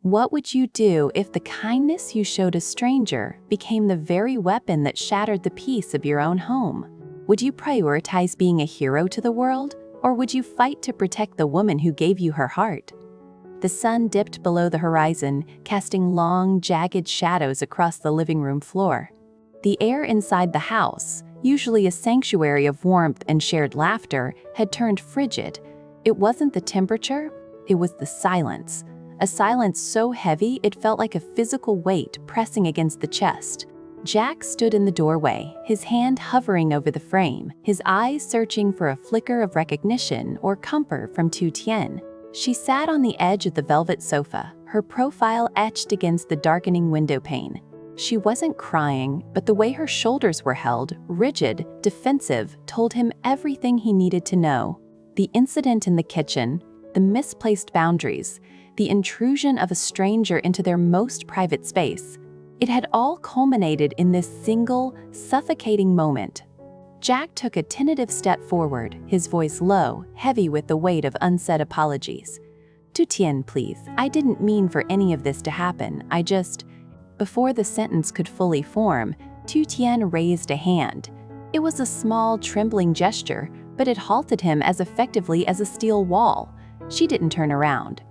What would you do if the kindness you showed a stranger became the very weapon that shattered the peace of your own home? Would you prioritize being a hero to the world, or would you fight to protect the woman who gave you her heart? The sun dipped below the horizon, casting long, jagged shadows across the living room floor. The air inside the house, usually a sanctuary of warmth and shared laughter, had turned frigid. It wasn't the temperature, it was the silence. A silence so heavy it felt like a physical weight pressing against the chest. Jack stood in the doorway, his hand hovering over the frame, his eyes searching for a flicker of recognition or comfort from Tu Tien. She sat on the edge of the velvet sofa, her profile etched against the darkening window pane. She wasn't crying, but the way her shoulders were held, rigid, defensive, told him everything he needed to know. The incident in the kitchen, the misplaced boundaries, the intrusion of a stranger into their most private space. It had all culminated in this single, suffocating moment. Jack took a tentative step forward, his voice low, heavy with the weight of unsaid apologies. Tu Tien, please, I didn't mean for any of this to happen, I just… Before the sentence could fully form, Tu Tien raised a hand. It was a small, trembling gesture, but it halted him as effectively as a steel wall. She didn't turn around.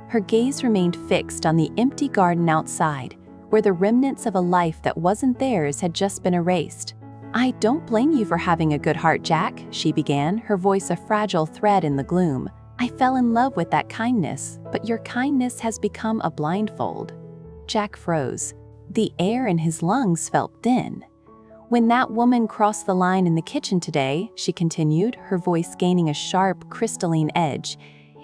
Her gaze remained fixed on the empty garden outside, where the remnants of a life that wasn't theirs had just been erased. I don't blame you for having a good heart, Jack, she began, her voice a fragile thread in the gloom. I fell in love with that kindness, but your kindness has become a blindfold. Jack froze. The air in his lungs felt thin. When that woman crossed the line in the kitchen today, she continued, her voice gaining a sharp, crystalline edge,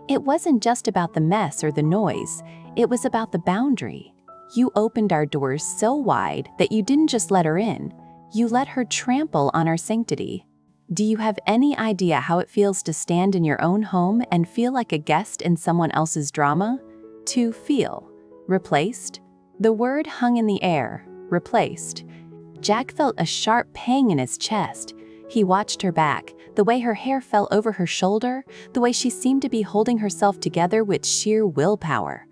it wasn't just about the mess or the noise, it was about the boundary. You opened our doors so wide that you didn't just let her in, you let her trample on our sanctity. Do you have any idea how it feels to stand in your own home and feel like a guest in someone else's drama? To feel. Replaced? The word hung in the air. Replaced. Jack felt a sharp pang in his chest. He watched her back, the way her hair fell over her shoulder, the way she seemed to be holding herself together with sheer willpower.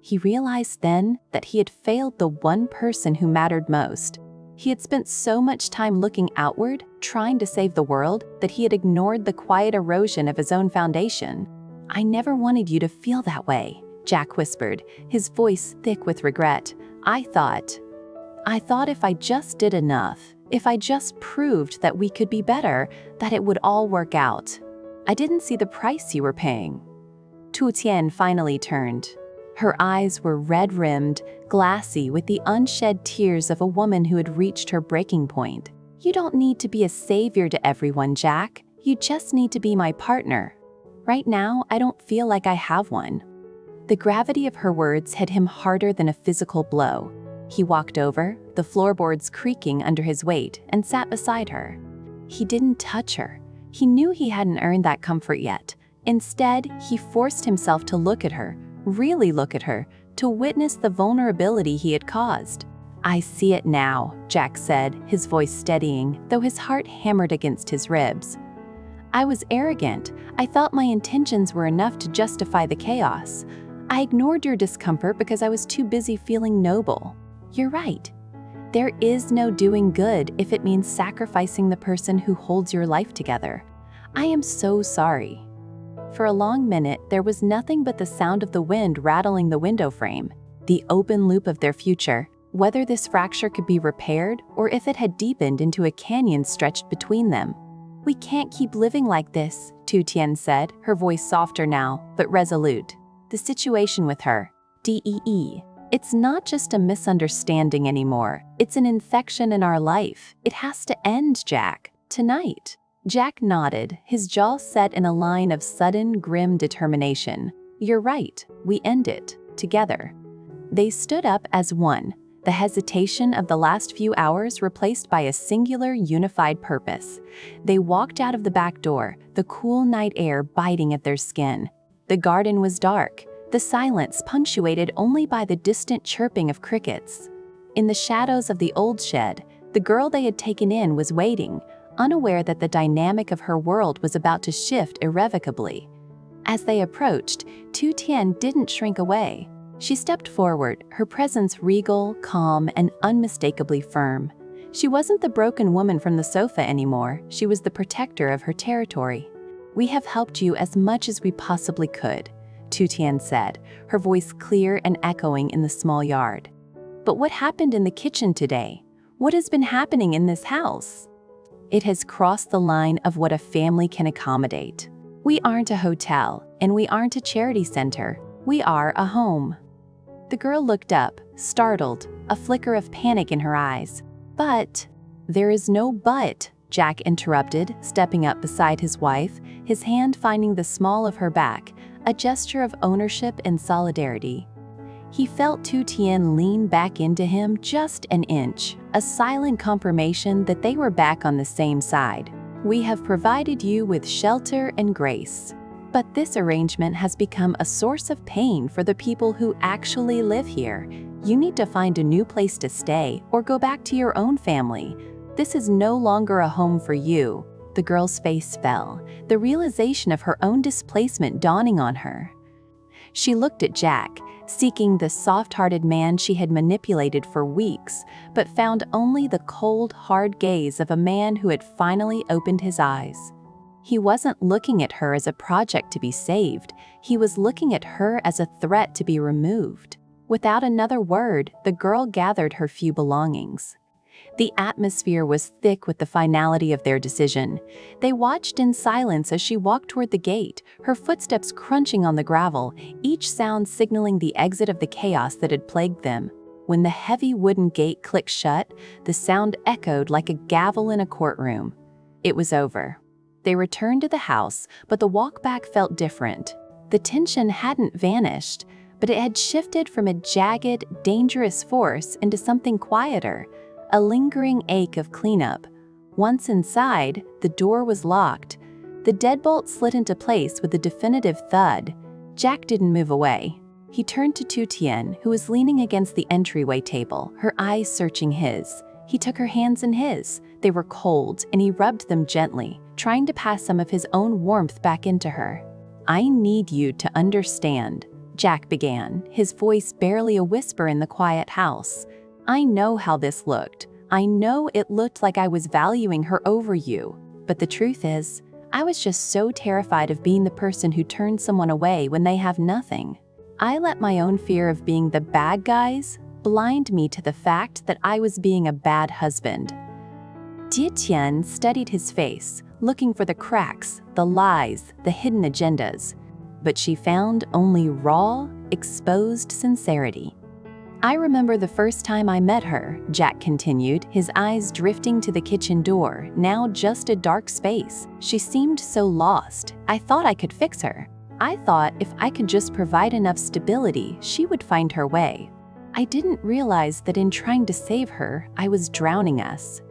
He realized then that he had failed the one person who mattered most. He had spent so much time looking outward, trying to save the world, that he had ignored the quiet erosion of his own foundation. I never wanted you to feel that way, Jack whispered, his voice thick with regret. I thought if I just did enough, if I just proved that we could be better, that it would all work out. I didn't see the price you were paying. Tu Tien finally turned. Her eyes were red-rimmed, glassy with the unshed tears of a woman who had reached her breaking point. You don't need to be a savior to everyone, Jack. You just need to be my partner. Right now, I don't feel like I have one. The gravity of her words hit him harder than a physical blow. He walked over, the floorboards creaking under his weight, and sat beside her. He didn't touch her. He knew he hadn't earned that comfort yet. Instead, he forced himself to look at her, really look at her, to witness the vulnerability he had caused. I see it now, Jack said, his voice steadying, though his heart hammered against his ribs. I was arrogant. I thought my intentions were enough to justify the chaos. I ignored your discomfort because I was too busy feeling noble. You're right. There is no doing good if it means sacrificing the person who holds your life together. I am so sorry. For a long minute, there was nothing but the sound of the wind rattling the window frame, the open loop of their future, whether this fracture could be repaired or if it had deepened into a canyon stretched between them. We can't keep living like this, Tu Tien said, her voice softer now, but resolute. The situation with her, DEE, it's not just a misunderstanding anymore. It's an infection in our life. It has to end, Jack. Tonight. Jack nodded, his jaw set in a line of sudden, grim determination. You're right. We end it. Together. They stood up as one, the hesitation of the last few hours replaced by a singular, unified purpose. They walked out of the back door, the cool night air biting at their skin. The garden was dark. The silence punctuated only by the distant chirping of crickets. In the shadows of the old shed, the girl they had taken in was waiting, unaware that the dynamic of her world was about to shift irrevocably. As they approached, Tu Tien didn't shrink away. She stepped forward, her presence regal, calm, and unmistakably firm. She wasn't the broken woman from the sofa anymore, she was the protector of her territory. "We have helped you as much as we possibly could," Tu Tien said, her voice clear and echoing in the small yard. "But what happened in the kitchen today? What has been happening in this house? It has crossed the line of what a family can accommodate. We aren't a hotel, and we aren't a charity center. We are a home." The girl looked up, startled, a flicker of panic in her eyes. "But—" "There is no but," Jack interrupted, stepping up beside his wife, his hand finding the small of her back, a gesture of ownership and solidarity. He felt Tu Tien lean back into him just an inch, a silent confirmation that they were back on the same side. "We have provided you with shelter and grace. But this arrangement has become a source of pain for the people who actually live here. You need to find a new place to stay or go back to your own family. This is no longer a home for you." The girl's face fell, the realization of her own displacement dawning on her. She looked at Jack, seeking the soft-hearted man she had manipulated for weeks, but found only the cold, hard gaze of a man who had finally opened his eyes. He wasn't looking at her as a project to be saved, he was looking at her as a threat to be removed. Without another word, the girl gathered her few belongings. The atmosphere was thick with the finality of their decision. They watched in silence as she walked toward the gate, her footsteps crunching on the gravel, each sound signaling the exit of the chaos that had plagued them. When the heavy wooden gate clicked shut, the sound echoed like a gavel in a courtroom. It was over. They returned to the house, but the walk back felt different. The tension hadn't vanished, but it had shifted from a jagged, dangerous force into something quieter, a lingering ache of cleanup. Once inside, the door was locked. The deadbolt slid into place with a definitive thud. Jack didn't move away. He turned to Tu Tien, who was leaning against the entryway table, her eyes searching his. He took her hands in his. They were cold, and he rubbed them gently, trying to pass some of his own warmth back into her. "I need you to understand," Jack began, his voice barely a whisper in the quiet house. "I know how this looked. I know it looked like I was valuing her over you. But the truth is, I was just so terrified of being the person who turns someone away when they have nothing. I let my own fear of being the bad guys blind me to the fact that I was being a bad husband." Tu Tien studied his face, looking for the cracks, the lies, the hidden agendas. But she found only raw, exposed sincerity. "I remember the first time I met her," Jack continued, his eyes drifting to the kitchen door, now just a dark space. "She seemed so lost. I thought I could fix her. I thought if I could just provide enough stability, she would find her way. I didn't realize that in trying to save her, I was drowning us.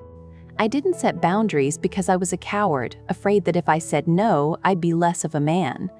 I didn't set boundaries because I was a coward, afraid that if I said no, I'd be less of a man.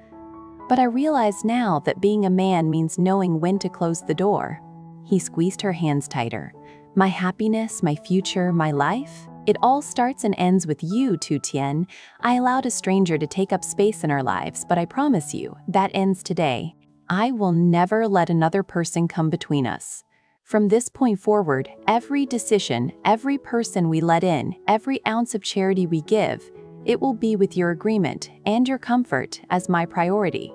But I realize now that being a man means knowing when to close the door." He squeezed her hands tighter. "My happiness, my future, my life, it all starts and ends with you, Tu Tien. I allowed a stranger to take up space in our lives, but I promise you, that ends today. I will never let another person come between us. From this point forward, every decision, every person we let in, every ounce of charity we give, it will be with your agreement and your comfort as my priority."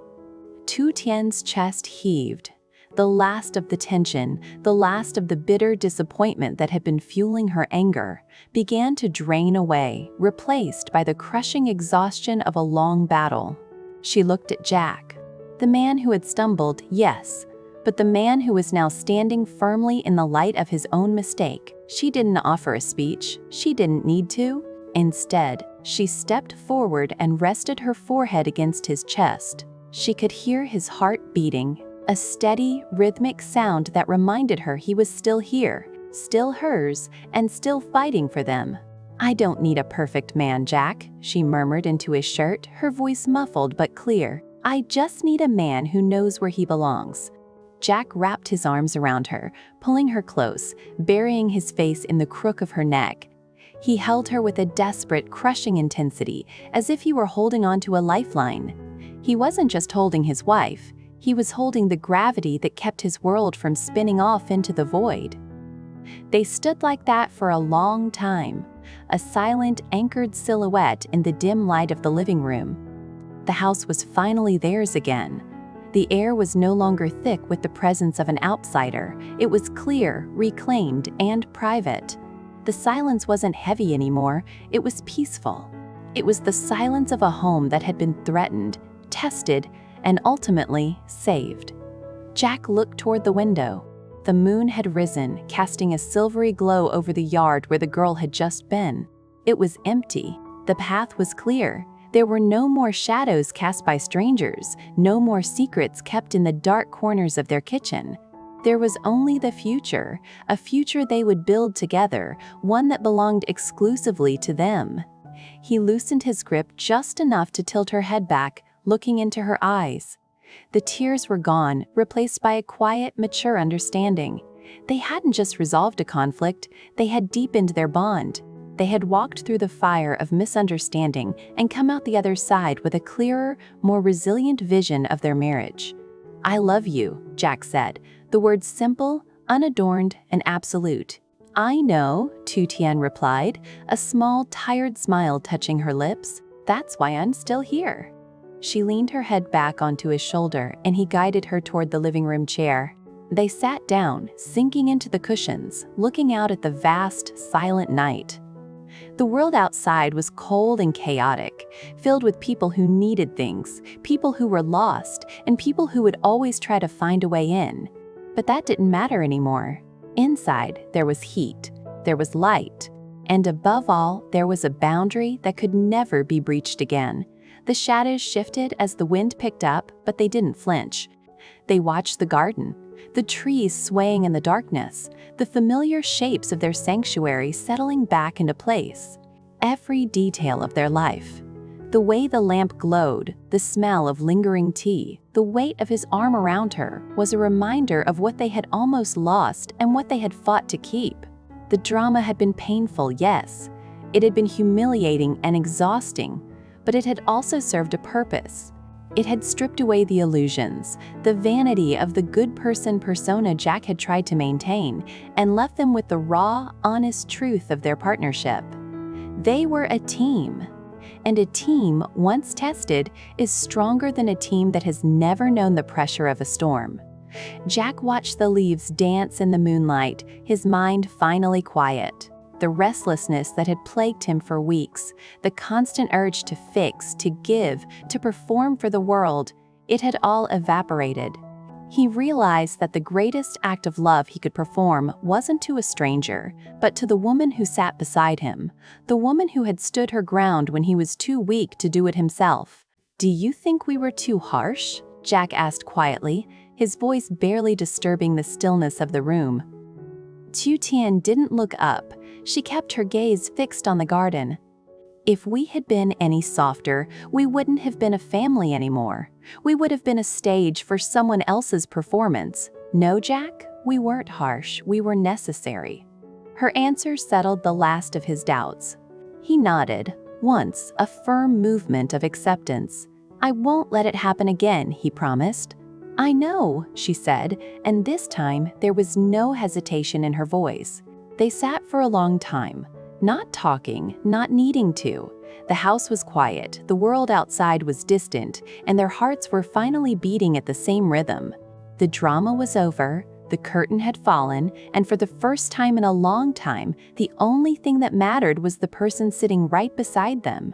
Tu Tien's chest heaved. The last of the tension, the last of the bitter disappointment that had been fueling her anger, began to drain away, replaced by the crushing exhaustion of a long battle. She looked at Jack. The man who had stumbled, yes, but the man who was now standing firmly in the light of his own mistake. She didn't offer a speech. She didn't need to. Instead, she stepped forward and rested her forehead against his chest. She could hear his heart beating, a steady, rhythmic sound that reminded her he was still here, still hers, and still fighting for them. "I don't need a perfect man, Jack," she murmured into his shirt, her voice muffled but clear. "I just need a man who knows where he belongs." Jack wrapped his arms around her, pulling her close, burying his face in the crook of her neck. He held her with a desperate, crushing intensity, as if he were holding on to a lifeline. He wasn't just holding his wife, He was holding the gravity that kept his world from spinning off into the void. They stood like that for a long time, a silent, anchored silhouette in the dim light of the living room. The house was finally theirs again. The air was no longer thick with the presence of an outsider. It was clear, reclaimed, and private. The silence wasn't heavy anymore, it was peaceful. It was the silence of a home that had been threatened, tested, and ultimately saved. Jack looked toward the window. The moon had risen, casting a silvery glow over the yard where the girl had just been. It was empty. The path was clear. There were no more shadows cast by strangers, no more secrets kept in the dark corners of their kitchen. There was only the future, a future they would build together, one that belonged exclusively to them. He loosened his grip just enough to tilt her head back, looking into her eyes. The tears were gone, replaced by a quiet, mature understanding. They hadn't just resolved a conflict, they had deepened their bond. They had walked through the fire of misunderstanding and come out the other side with a clearer, more resilient vision of their marriage. "I love you," Jack said, the words simple, unadorned, and absolute. "I know," Tu Tien replied, a small, tired smile touching her lips. "That's why I'm still here." She leaned her head back onto his shoulder, and he guided her toward the living room chair. They sat down, sinking into the cushions, looking out at the vast, silent night. The world outside was cold and chaotic, filled with people who needed things, people who were lost, and people who would always try to find a way in. But that didn't matter anymore. Inside, there was heat, there was light, and above all, there was a boundary that could never be breached again. The shadows shifted as the wind picked up, but they didn't flinch. They watched the garden, the trees swaying in the darkness, the familiar shapes of their sanctuary settling back into place. Every detail of their life. The way the lamp glowed, the smell of lingering tea, the weight of his arm around her was a reminder of what they had almost lost and what they had fought to keep. The drama had been painful, yes. It had been humiliating and exhausting, but it had also served a purpose. It had stripped away the illusions, the vanity of the good person persona Jack had tried to maintain, and left them with the raw, honest truth of their partnership. They were a team. And a team, once tested, is stronger than a team that has never known the pressure of a storm. Jack watched the leaves dance in the moonlight, his mind finally quiet. The restlessness that had plagued him for weeks, the constant urge to fix, to give, to perform for the world, it had all evaporated. He realized that the greatest act of love he could perform wasn't to a stranger, but to the woman who sat beside him, the woman who had stood her ground when he was too weak to do it himself. "Do you think we were too harsh?" Jack asked quietly, his voice barely disturbing the stillness of the room. Tu Tien didn't look up. She kept her gaze fixed on the garden. "If we had been any softer, we wouldn't have been a family anymore. We would have been a stage for someone else's performance. No, Jack, we weren't harsh, we were necessary." Her answer settled the last of his doubts. He nodded, once a firm movement of acceptance. "I won't let it happen again," he promised. "I know," she said, and this time there was no hesitation in her voice. They sat for a long time, not talking, not needing to. The house was quiet, the world outside was distant, and their hearts were finally beating at the same rhythm. The drama was over, the curtain had fallen, and for the first time in a long time, the only thing that mattered was the person sitting right beside them.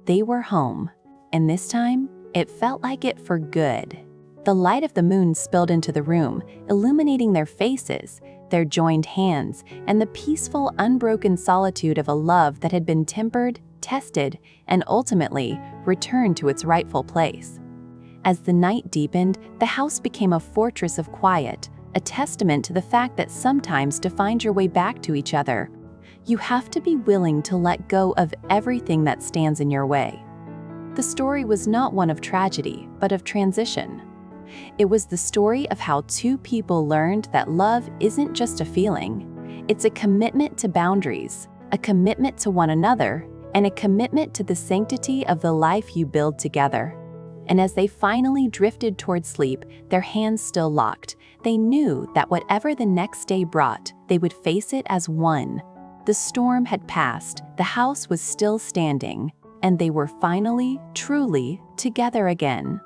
They were home, and this time, it felt like it for good. The light of the moon spilled into the room, illuminating their faces, their joined hands, and the peaceful, unbroken solitude of a love that had been tempered, tested, and ultimately returned to its rightful place. As the night deepened, the house became a fortress of quiet, a testament to the fact that sometimes to find your way back to each other, you have to be willing to let go of everything that stands in your way. The story was not one of tragedy, but of transition. It was the story of how two people learned that love isn't just a feeling. It's a commitment to boundaries, a commitment to one another, and a commitment to the sanctity of the life you build together. And as they finally drifted toward sleep, their hands still locked, they knew that whatever the next day brought, they would face it as one. The storm had passed, the house was still standing, and they were finally, truly, together again.